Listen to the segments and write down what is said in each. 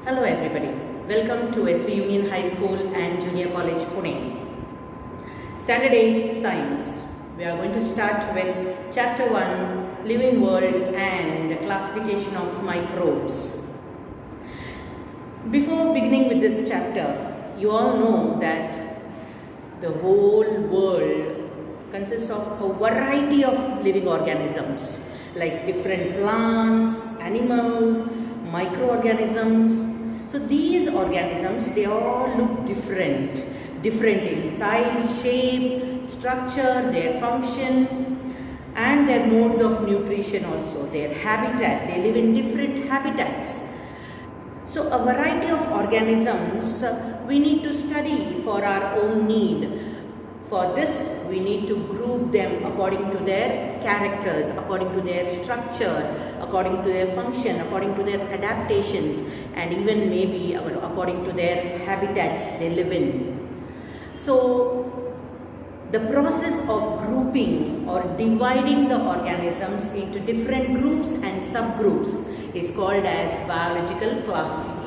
Hello everybody, welcome to SV Union High School and Junior College Pune. Standard 8 Science. We are going to start with Chapter 1 Living World and Classification of Microbes. Before beginning with this chapter, you all know that the whole world consists of a variety of living organisms like different plants, animals, microorganisms. So these organisms, they all look different in size, shape, structure, their function and their modes of nutrition also, their habitat. They live in different habitats. So a variety of organisms we need to study for our own need. For this, we need to group them according to their characters, according to their structure, according to their function, according to their adaptations, and even maybe according to their habitats they live in. So, the process of grouping or dividing the organisms into different groups and subgroups is called as biological classification.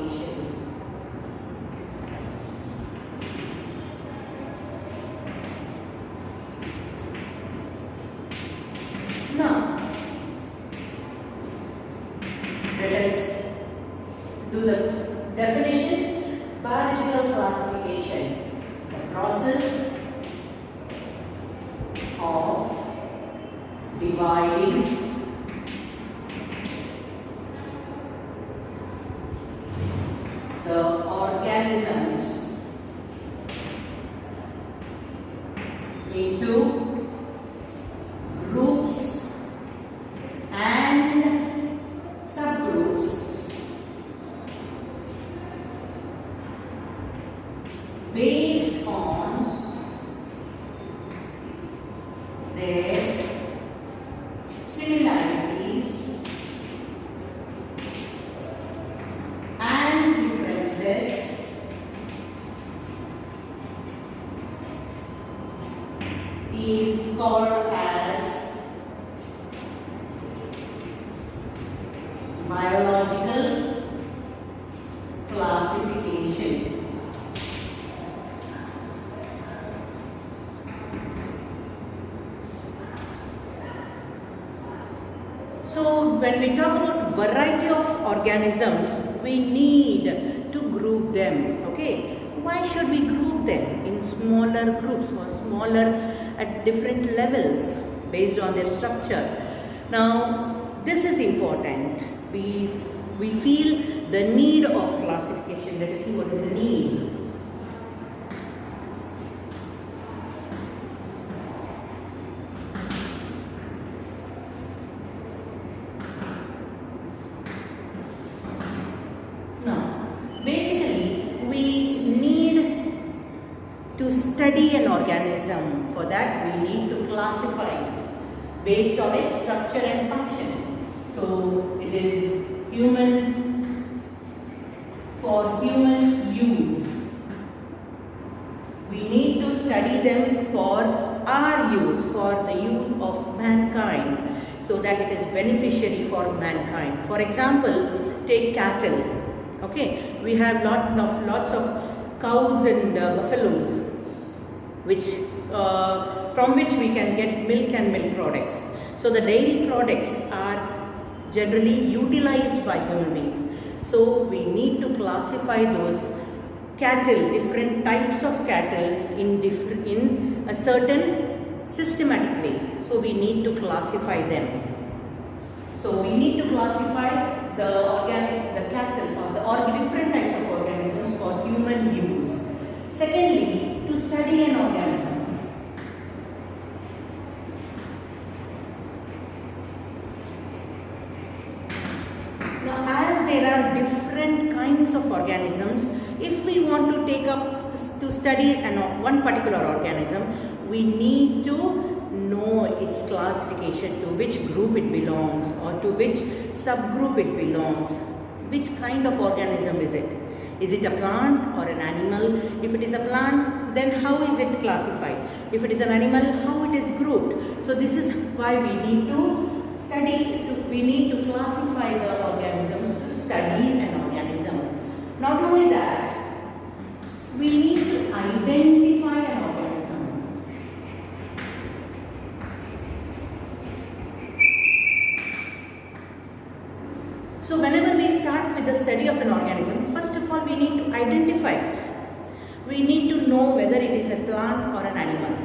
Now, let us do the definition. Biological classification, the process of dividing the organisms into groups and subgroups based on their similarities and differences is called as biological classification. So when we talk about variety of organisms, we need to group them. Okay, why should we group them in smaller groups or smaller at different levels based on their structure? Now this is important. We feel the need of classification. Let us see what is the need. Now, basically, we need to study an organism. For that, we need to classify it based on its structure and function. So, it is for human use. We need to study them for our use, for the use of mankind, so that it is beneficiary for mankind. For example, take cattle. Okay, we have lots of cows and buffaloes, from which we can get milk and milk products. So the dairy products are generally utilized by human beings. So we need to classify those cattle, different types of cattle in a certain systematic way. So we need to classify them. So we need to classify the cattle or different types of organisms for human use. Secondly, to study an organism. Now, as there are different kinds of organisms, if we want to take up to study one particular organism, we need to know its classification, to which group it belongs or to which subgroup it belongs. Which kind of organism is it? Is it a plant or an animal? If it is a plant, then how is it classified? If it is an animal, how it is grouped? So this is why we need to study, we need to classify the organisms to study an organism. not only that, we need to identify an organism. So whenever we start with the study of an organism, first of all we need to identify it. We need to know whether it is a plant or an animal.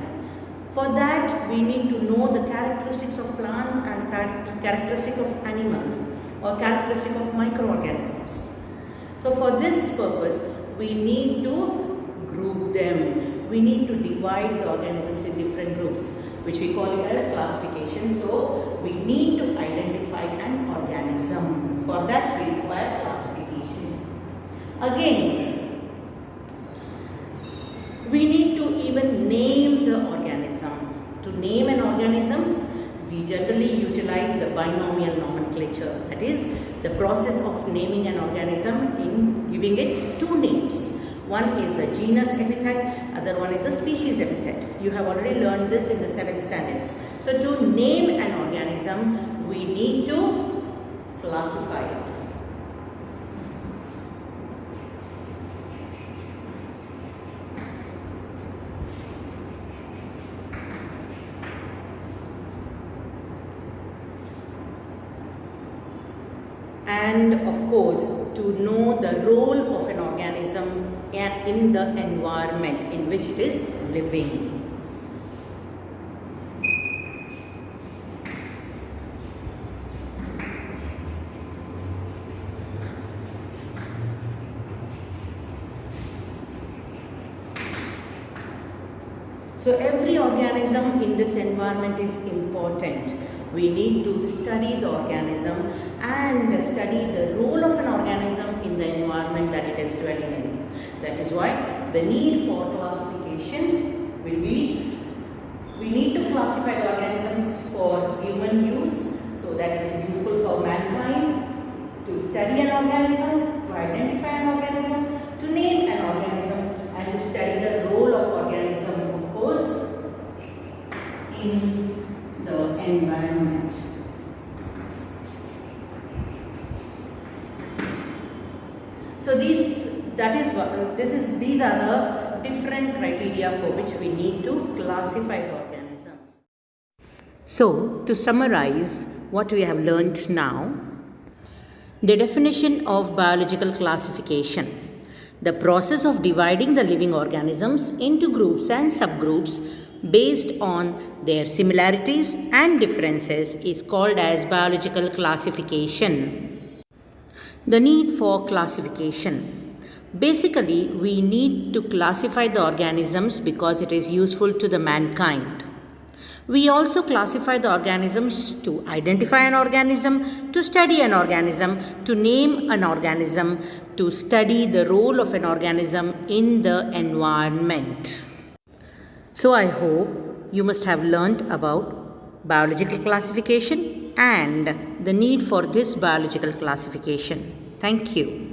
For that, we need to know the characteristics of plants and characteristic of animals or characteristic of microorganisms. So for this purpose, we need to group them. We need to divide the organisms in different groups, which we call it as classification. So we need to identify an organism. For that, we require classification. Again, we need to even name the organism. To name an organism, we generally utilize the binomial nomenclature. That is, the process of naming an organism in giving it two names. One is the genus epithet, other one is the species epithet. You have already learned this in the 7th standard. So to name an organism, we need to classify it. And of course, to know the role of an organism in the environment in which it is living. So every organism in this environment is important. We need to study the organism and study the role of an organism in the environment that it is dwelling in. That is why the need for classification will be, we need to classify the organisms for human use so that it is useful for mankind, to study an organism, to identify an organism, to name an organism, and to study the role of organism, of course, in the environment. So these are the different criteria for which we need to classify the organisms. So to summarize what we have learnt now, the definition of biological classification: the process of dividing the living organisms into groups and subgroups based on their similarities and differences is called as biological classification. The need for classification. Basically, we need to classify the organisms because it is useful to the mankind. We also classify the organisms to identify an organism, to study an organism, to name an organism, to study the role of an organism in the environment. So I hope you must have learnt about biological classification and the need for this biological classification. Thank you.